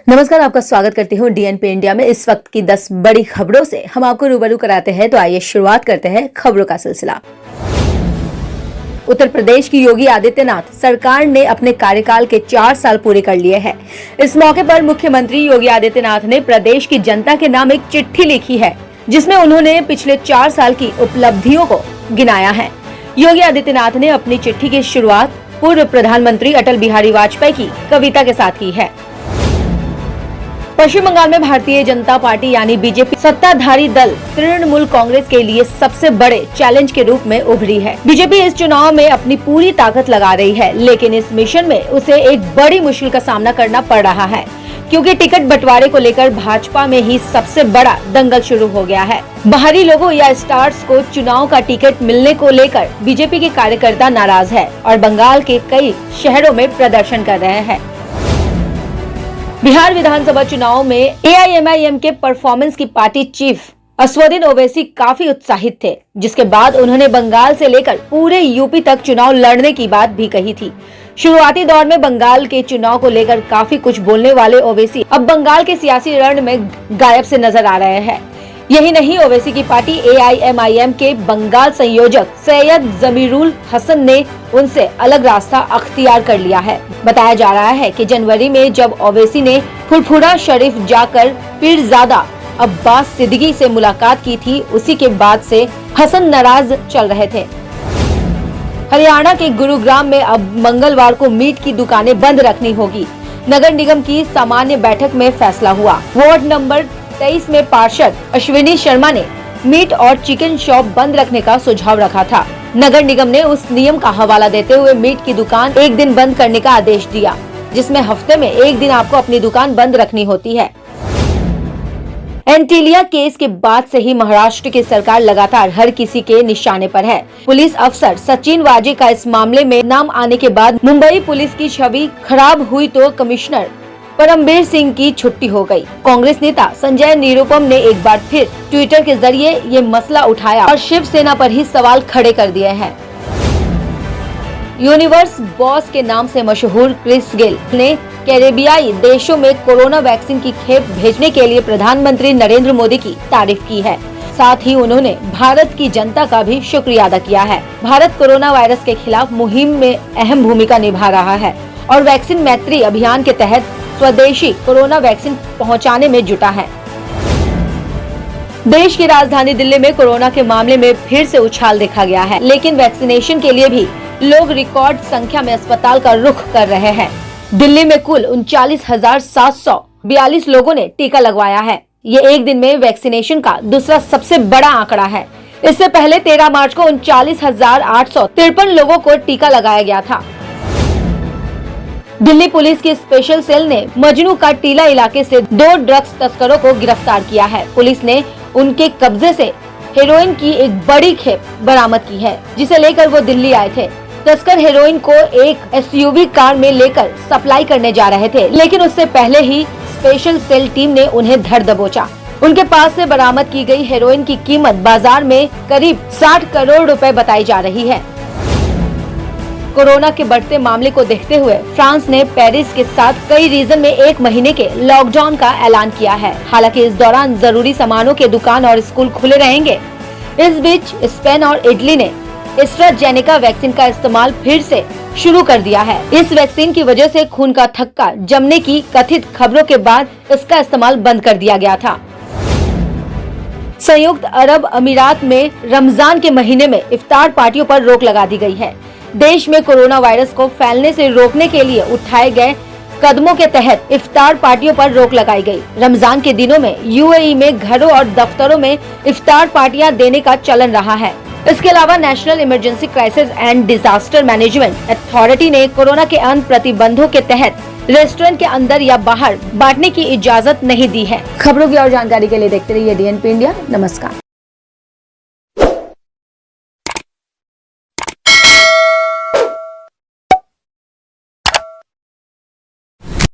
नमस्कार, आपका स्वागत करती हूँ डीएनपी इंडिया में। इस वक्त की 10 बड़ी खबरों से हम आपको रूबरू कराते हैं। तो आइए शुरुआत करते हैं खबरों का सिलसिला। उत्तर प्रदेश की योगी आदित्यनाथ सरकार ने अपने कार्यकाल के 4 साल पूरे कर लिए हैं। इस मौके पर मुख्यमंत्री योगी आदित्यनाथ ने प्रदेश की जनता के नाम एक चिट्ठी लिखी है, जिसमें उन्होंने पिछले 4 साल की उपलब्धियों को गिनाया है। योगी आदित्यनाथ ने अपनी चिट्ठी की शुरुआत पूर्व प्रधानमंत्री अटल बिहारी वाजपेयी की कविता के साथ की है। पश्चिम बंगाल में भारतीय जनता पार्टी यानी बीजेपी सत्ताधारी दल तृणमूल कांग्रेस के लिए सबसे बड़े चैलेंज के रूप में उभरी है। बीजेपी इस चुनाव में अपनी पूरी ताकत लगा रही है, लेकिन इस मिशन में उसे एक बड़ी मुश्किल का सामना करना पड़ रहा है, क्योंकि टिकट बंटवारे को लेकर भाजपा में ही सबसे बड़ा दंगल शुरू हो गया है। बाहरी लोगों या स्टार्स को चुनाव का टिकट मिलने को लेकर बीजेपी के कार्यकर्ता नाराज है और बंगाल के कई शहरों में प्रदर्शन कर रहे हैं। बिहार विधानसभा चुनाव में एआईएमआईएम के परफॉर्मेंस की पार्टी चीफ असदुद्दीन ओवैसी काफी उत्साहित थे, जिसके बाद उन्होंने बंगाल से लेकर पूरे यूपी तक चुनाव लड़ने की बात भी कही थी। शुरुआती दौर में बंगाल के चुनाव को लेकर काफी कुछ बोलने वाले ओवैसी अब बंगाल के सियासी रण में गायब से नजर आ रहे हैं। यही नहीं, ओवैसी की पार्टी एआईएमआईएम के बंगाल संयोजक सैयद जमीरुल हसन ने उनसे अलग रास्ता अख्तियार कर लिया है। बताया जा रहा है कि जनवरी में जब ओवैसी ने फुरफुरा शरीफ जाकर पीरजादा अब्बास सिद्दीकी से मुलाकात की थी, उसी के बाद से हसन नाराज चल रहे थे। हरियाणा के गुरुग्राम में अब मंगलवार को मीट की दुकानें बंद रखनी होगी। नगर निगम की सामान्य बैठक में फैसला हुआ। वार्ड नंबर 23 में पार्षद अश्विनी शर्मा ने मीट और चिकन शॉप बंद रखने का सुझाव रखा था। नगर निगम ने उस नियम का हवाला देते हुए मीट की दुकान एक दिन बंद करने का आदेश दिया, जिसमें हफ्ते में एक दिन आपको अपनी दुकान बंद रखनी होती है। एंटीलिया केस के बाद से ही महाराष्ट्र की सरकार लगातार हर किसी के निशाने पर है। पुलिस अफसर सचिन वाजे का इस मामले में नाम आने के बाद मुंबई पुलिस की छवि खराब हुई तो कमिश्नर परमबीर सिंह की छुट्टी हो गई। कांग्रेस नेता संजय निरुपम ने एक बार फिर ट्विटर के जरिए ये मसला उठाया और शिवसेना पर ही सवाल खड़े कर दिए हैं। यूनिवर्स बॉस के नाम से मशहूर क्रिस गेल ने कैरेबियाई देशों में कोरोना वैक्सीन की खेप भेजने के लिए प्रधानमंत्री नरेंद्र मोदी की तारीफ की है। साथ ही उन्होंने भारत की जनता का भी शुक्रिया अदा किया है। भारत कोरोना वायरस के खिलाफ मुहिम में अहम भूमिका निभा रहा है और वैक्सीन मैत्री अभियान के तहत स्वदेशी कोरोना वैक्सीन पहुंचाने में जुटा है। देश की राजधानी दिल्ली में कोरोना के मामले में फिर से उछाल देखा गया है, लेकिन वैक्सीनेशन के लिए भी लोग रिकॉर्ड संख्या में अस्पताल का रुख कर रहे हैं। दिल्ली में कुल 39,742 लोगों ने टीका लगवाया है। ये एक दिन में वैक्सीनेशन का दूसरा सबसे बड़ा आंकड़ा है। इससे पहले 13 मार्च को 39,853 लोगों को टीका लगाया गया था। दिल्ली पुलिस की स्पेशल सेल ने मजनू का टीला इलाके से 2 ड्रग्स तस्करों को गिरफ्तार किया है। पुलिस ने उनके कब्जे से हेरोइन की एक बड़ी खेप बरामद की है, जिसे लेकर वो दिल्ली आए थे। तस्कर हेरोइन को एक एसयूवी कार में लेकर सप्लाई करने जा रहे थे, लेकिन उससे पहले ही स्पेशल सेल टीम ने उन्हें धर दबोचा। उनके पास से बरामद की गई हेरोइन की कीमत बाजार में करीब 60 करोड़ रुपए बताई जा रही है। कोरोना के बढ़ते मामले को देखते हुए फ्रांस ने पेरिस के साथ कई रीजन में 1 महीने के लॉकडाउन का ऐलान किया है। हालांकि इस दौरान जरूरी सामानों के दुकान और स्कूल खुले रहेंगे। इस बीच स्पेन और इटली ने एस्ट्राजेनेका वैक्सीन का इस्तेमाल फिर से शुरू कर दिया है। इस वैक्सीन की वजह से खून का थक्का जमने की कथित खबरों के बाद इसका इस्तेमाल बंद कर दिया गया था। संयुक्त अरब अमीरात में रमजान के महीने में इफ्तार पार्टियों पर रोक लगा दी गई है। देश में कोरोना वायरस को फैलने से रोकने के लिए उठाए गए कदमों के तहत इफ्तार पार्टियों पर रोक लगाई गई। रमजान के दिनों में यूएई में घरों और दफ्तरों में इफ्तार पार्टियां देने का चलन रहा है। इसके अलावा national emergency crisis and disaster management authority ने कोरोना के अन्य प्रतिबंधों के तहत रेस्टोरेंट के अंदर या बाहर बांटने की इजाजत नहीं दी है। खबरों की और जानकारी के लिए देखते रहिए डीएनपी इंडिया। नमस्कार।